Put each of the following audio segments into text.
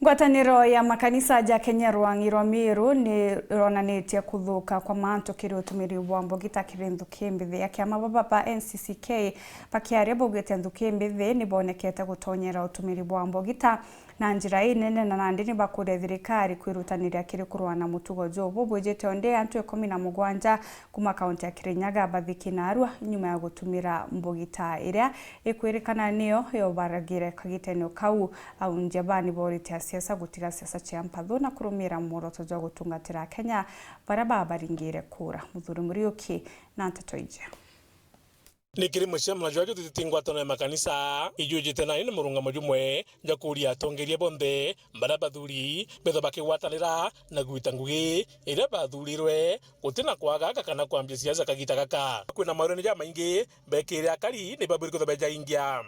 Ngwatanĩro ya makanisa ja Kenya Rwang'iro Miru ni ronanĩtie kuthuka kwa manto kiri utumiri wa mbogita kiri nthuki mbithi ya kiama baba NCCK bakiaria bogete nthuki mbithi ni bonekete gutonyera utumiri wa mbogita na njira inene na nandi ni bakure thirikari kwirutanira kiri kurwana mutugo jobo bwejete onde antu 17 kuma kaunti ya Kirinyaga Bathiki na Arua nyuma ya gutumira mbogita iria ikwirikana niyo yobaragire kagitenyo kau au njabani borite siasa gutiga siasa cia mpatho na kurumira muoroto jwa gutungatira Kenya baraba baringire kura Muthuri Muriuki na Ntatoije Nikiri mshemla jwajo tutitingwatano ya makanisa ijujite na ine murungamo jumwe njakuria atongeria bonde mbara bathuri betho bakiwatanira na gwita ngugi ira bathurirwe gutina kwaga kana kwambia siasa kagita kaka kwina maurani ja maingi bekire akari ni baburi kuthabeja ingia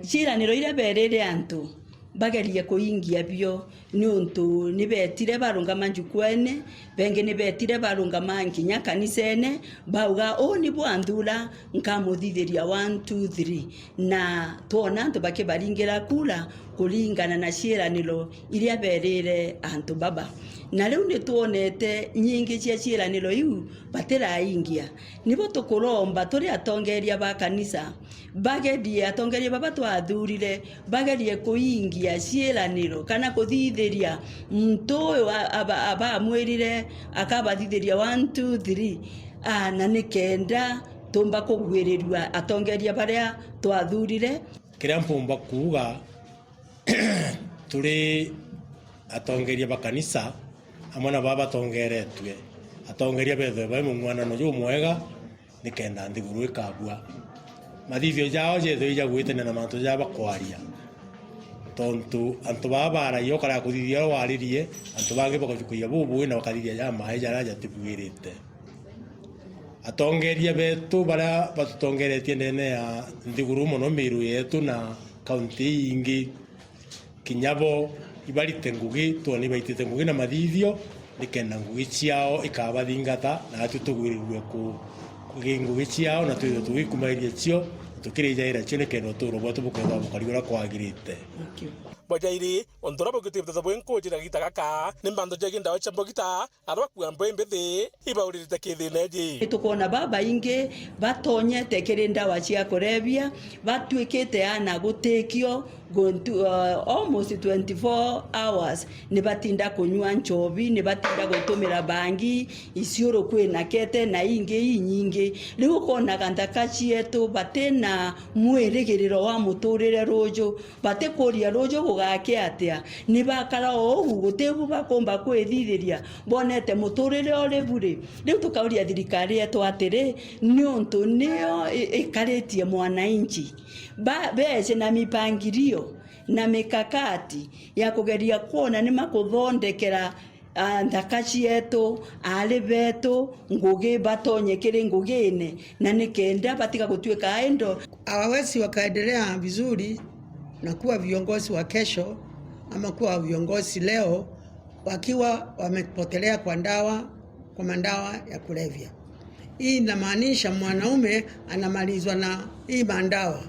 ciraniro ira berere antu bagerie kuingia bio ni untu ni betire barungama njukwene benge ni betire barungama nkinya kanisene bauga ni bwandura nkamuthithiria 1 2 3 na tuona antu bakibaringira kura kulingana na ciraniro iria berere antu baba na riu ni tuonete nyingi cia ciraniro iu batiraingia nibo tukuromba turi atongeria ba kanisa bagerie atongeria baba twathurire bagerie kuingia ciraniro kana kuthithiria mtu aba mwirire akabathithiria 1 2 3 na nikenda tumba kugwirirwa atongeria baria twathurire kiria mpumba kuuga turi atongeria ba kanisa amana baba tongeretwe atongeria betho ba mwana no ju mwega nikenda ndiguru ikabua mathithio jao jetho ija gwitene na mantu ja bakwaria tontu antu baba yo kara kuthithia waririe antu bangi bakuya bubu na bakathithia ja mai jara jatibwirite atongeria betu bara batutongeretie nene ya ndiguru muno miru yetu na kaunti ingi kinyabo ibarite ngugi tuoni baitite ngugi na mathithio nikenda ngugi ciao ikabathingata na tutugwirirwe ku ngugi ciao na tugikumairie cio tukirija ira cio nikenda turobwa tubuketha bukarigura kwagirite Bajairi ontora bogitibta zabwenko jira gitaka nimbando jaginda wacha bogita arwa kuambo embethi ibaurite kithineji tukona baba inge batonye tekerenda wachia korevia batwikite ana gutekio almost 24 hours ni batinda kunywa nchobi ni batinda gutumira bangi isioro kwena kete na inge nyingi riu kona gandakachi yetu batena mweregerero wa muturire rojo batekuria rojo gugake atia ni bakara ogu gutebu bakomba kwithithiria bonete muturire ore bure riu tukauria thirikari yetu atire ni onto nio ikaretie mwananchi bece na mipangirio na mikakati ya kugeria kuona ni makuthondekera ndakachi yetu ali betu ngugi batonye kiri ngugine na nikenda batika gutwika endo hawawezi wakaendelea vizuri na kuwa viongozi wa kesho ama kuwa viongozi leo wakiwa wamepotelea kwa mandawa ya kulevya. Hii inamaanisha mwanaume anamalizwa na hii mandawa.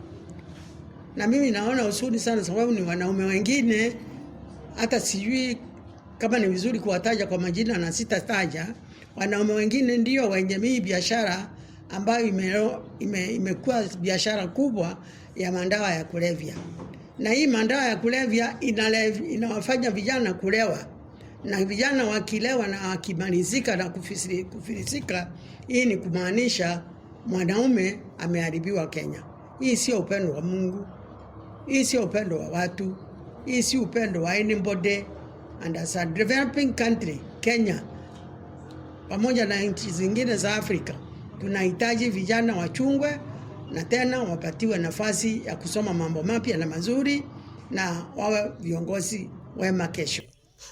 Na mimi naona usuni sana sababu ni wanaume wengine hata sijui kama ni vizuri kuwataja kwa majina na sitataja. Wanaume wengine ndio wenye hii biashara ambayo imekuwa biashara kubwa ya mandawa ya kulevya. Na hii mandawa ya kulevya inawafanya vijana kulewa. Na vijana wakilewa na wakimalizika na kufilisika, hii ni kumaanisha mwanaume ameharibiwa Kenya. Hii sio upendo wa Mungu. Hii sio upendo wa watu. Hii si upendo wa anybody. And as a developing country, Kenya, pamoja na nchi zingine za Afrika, tunahitaji vijana wachungwe na tena wapatiwe nafasi ya kusoma mambo mapya na mazuri na wawe viongozi wema kesho.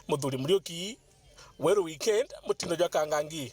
Muthuri Muriuki, Weru Weekend, Mutindo jwa Kangangi.